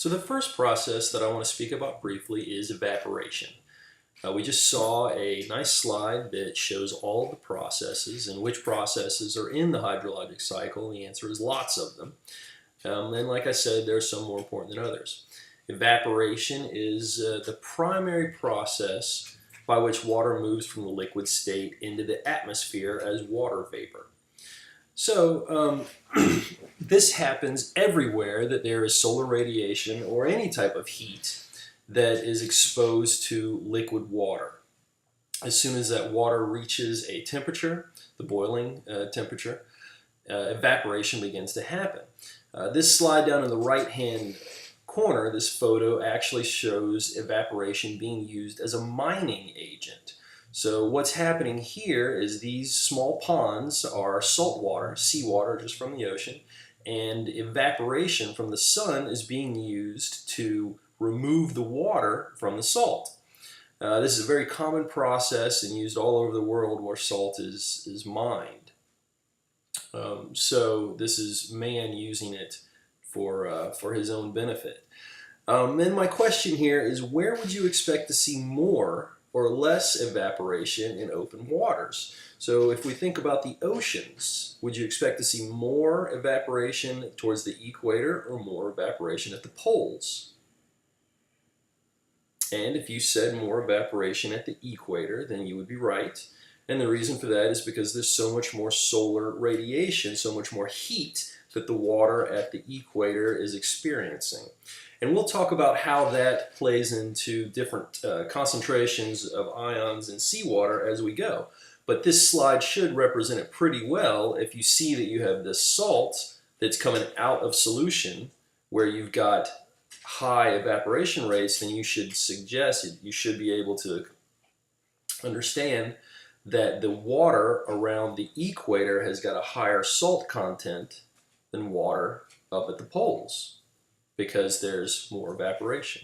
So the first process that I want to speak about briefly is evaporation. We just saw a nice slide that shows all the processes and which processes are in the hydrologic cycle. The answer is lots of them. And like I said, there are some more important than others. Evaporation is the primary process by which water moves from the liquid state into the atmosphere as water vapor. So this happens everywhere that there is solar radiation or any type of heat that is exposed to liquid water. As soon as that water reaches a temperature, the boiling temperature, evaporation begins to happen. This slide down in the right-hand corner, this photo actually shows evaporation being used as a mining agent. So what's happening here is these small ponds are salt water, seawater just from the ocean, and evaporation from the sun is being used to remove the water from the salt. This is a very common process and used all over the world where salt is mined. So this is man using it for his own benefit. And my question here is, where would you expect to see more or less evaporation in open waters? So if we think about the oceans, would you expect to see more evaporation towards the equator or more evaporation at the poles? And if you said more evaporation at the equator, then you would be right. And the reason for that is because there's so much more solar radiation, so much more heat that the water at the equator is experiencing. And we'll talk about how that plays into different concentrations of ions in seawater as we go. But this slide should represent it pretty well. If you see that you have this salt that's coming out of solution where you've got high evaporation rates, then you should be able to understand that the water around the equator has got a higher salt content than water up at the poles, because there's more evaporation.